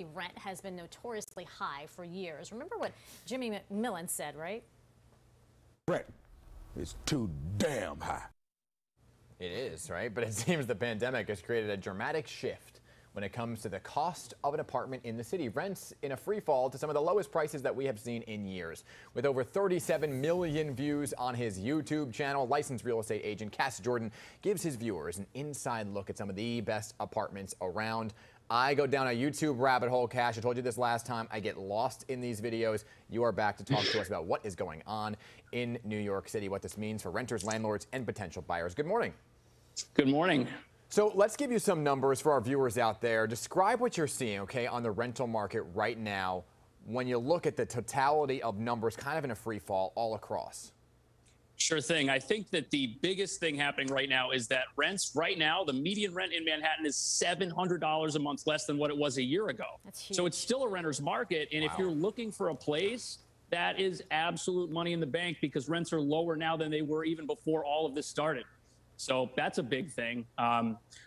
Rent has been notoriously high for years. Remember what Jimmy McMillan said, right? Rent is too damn high. It is, right? But it seems the pandemic has created a dramatic shift when it comes to the cost of an apartment in the city. Rents in a free fall to some of the lowest prices that we have seen in years. With over 37 million views on his YouTube channel, licensed real estate agent Cass Jordan gives his viewers an inside look at some of the best apartments around. I go down a YouTube rabbit hole, Cash. I told you this last time. I get lost in these videos. You are back to talk to us about what is going on in New York City, what this means for renters, landlords, and potential buyers. Good morning. Good morning. So let's give you some numbers for our viewers out there. Describe what you're seeing, okay, on the rental market right now when you look at the totality of numbers kind of in a free fall all across. Sure thing. I think that the biggest thing happening right now is that rents right now, the median rent in Manhattan is $700 a month less than what it was a year ago. That's huge. So it's still a renter's market. And if you're looking for a place, that is absolute money in the bank because rents are lower now than they were even before all of this started. So that's a big thing.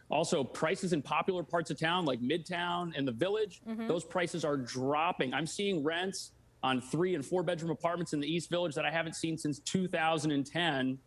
Also, prices in popular parts of town like Midtown and the Village, those prices are dropping. I'm seeing rents on 3- and 4-bedroom apartments in the East Village that I haven't seen since 2010,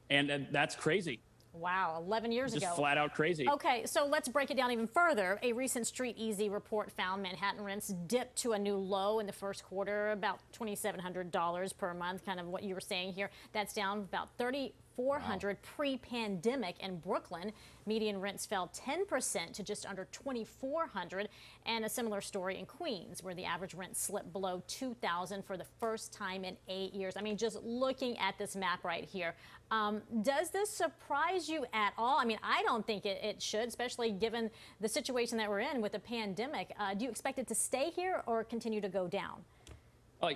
and that's crazy. Wow, 11 years ago. Just flat out crazy. Okay, so let's break it down even further. A recent Street Easy report found Manhattan rents dipped to a new low in the first quarter, about $2,700 per month, kind of what you were saying here. That's down about $3,400 pre-pandemic. In Brooklyn, median rents fell 10% to just under $2,400, and a similar story in Queens, where the average rent slipped below $2,000 for the first time in 8 years. I mean, just looking at this map right here, does this surprise you at all? I mean, I don't think it should, especially given the situation that we're in with the pandemic. Do you expect it to stay here or continue to go down?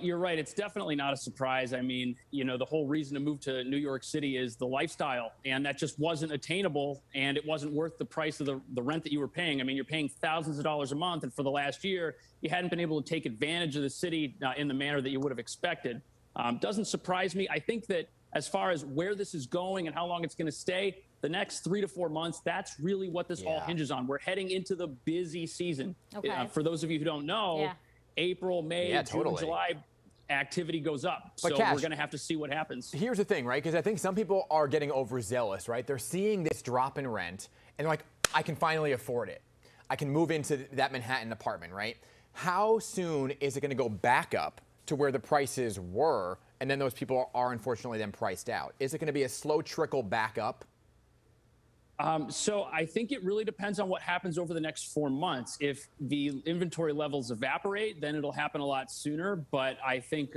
You're right. It's definitely not a surprise. I mean, you know, the whole reason to move to New York City is the lifestyle, and that just wasn't attainable, and it wasn't worth the price of the rent that you were paying. I mean, you're paying thousands of dollars a month, and for the last year, you hadn't been able to take advantage of the city in the manner that you would have expected. Doesn't surprise me. I think that as far as where this is going and how long it's going to stay, the next 3 to 4 months, that's really what this all hinges on. We're heading into the busy season. Okay. For those of you who don't know, April, May, June, July, activity goes up. But so Cash, we're going to have to see what happens. Here's the thing, right? Because I think some people are getting overzealous, right? They're seeing this drop in rent, and they're like, I can finally afford it. I can move into that Manhattan apartment, right? How soon is it going to go back up to where the prices were, and then those people are unfortunately then priced out? Is it going to be a slow trickle back up? So I think it really depends on what happens over the next 4 months. If the inventory levels evaporate, then it'll happen a lot sooner. But I think,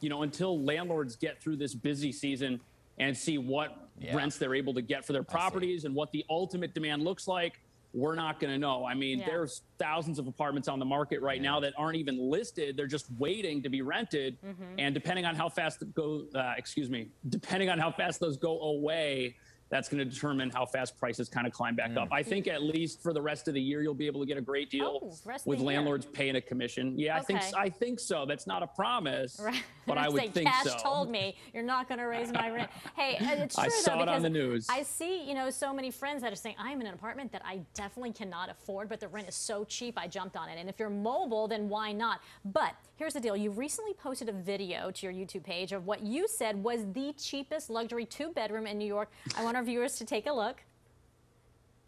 you know, until landlords get through this busy season and see what rents they're able to get for their properties and what the ultimate demand looks like, we're not going to know. I mean, there's thousands of apartments on the market right now that aren't even listed. They're just waiting to be rented. And depending on how fast depending on how fast those go away, that's going to determine how fast prices kind of climb back up. I think at least for the rest of the year, you'll be able to get a great deal with landlords paying a commission. Yeah, I think so. That's not a promise, but I would think so. Cash told me you're not going to raise my rent. Hey, it's true I saw though, it on the news. I see, you know, so many friends that are saying, I'm in an apartment that I definitely cannot afford, but the rent is so cheap, I jumped on it. And if you're mobile, then why not? But here's the deal. You recently posted a video to your YouTube page of what you said was the cheapest luxury 2-bedroom in New York. I want our viewers to take a look.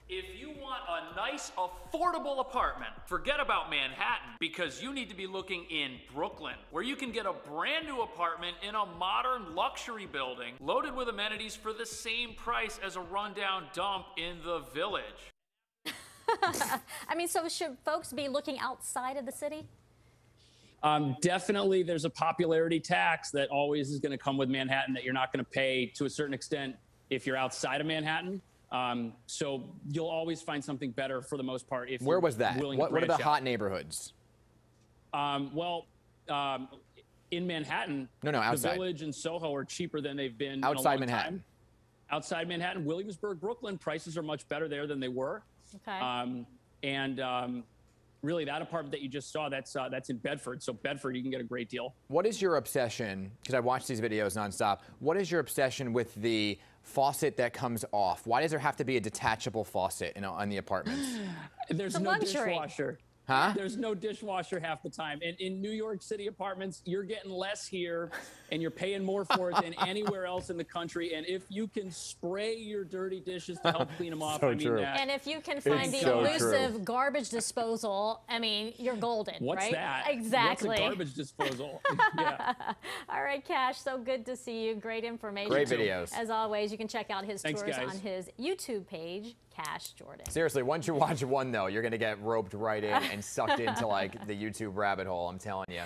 If you want a nice, affordable apartment, forget about Manhattan, because you need to be looking in Brooklyn, where you can get a brand new apartment in a modern luxury building, loaded with amenities for the same price as a rundown dump in the Village. I mean, so should folks be looking outside of the city? Definitely, there's a popularity tax that always is going to come with Manhattan that you're not going to pay to a certain extent if you're outside of Manhattan. So you'll always find something better for the most part. Where was that? What are the hot neighborhoods? In Manhattan, outside. The Village and Soho are cheaper than they've been outside in a long Manhattan. time. Outside Manhattan, Williamsburg, Brooklyn, prices are much better there than they were. Okay. Really, that apartment that you just saw, that's in Bedford. So Bedford, you can get a great deal. What is your obsession? Because I watch these videos nonstop. What is your obsession with the faucet that comes off? Why does there have to be a detachable faucet on the apartments? There's It's a no luxury. dishwasher. Huh? There's no dishwasher half the time. And in New York City apartments, you're getting less here and you're paying more for it than anywhere else in the country. And if you can spray your dirty dishes to help clean them off, So I mean true. that. And if you can find the so elusive true. garbage disposal, I mean, you're golden, What's right? that? Exactly. What's a garbage disposal? Yeah. All right, Cash, so good to see you. Great information. Great videos. As always, you can check out his Thanks, tours guys. on his YouTube page, Cash Jordan. Seriously, once you watch one, though, you're going to get roped right in and sucked into like the YouTube rabbit hole, I'm telling you.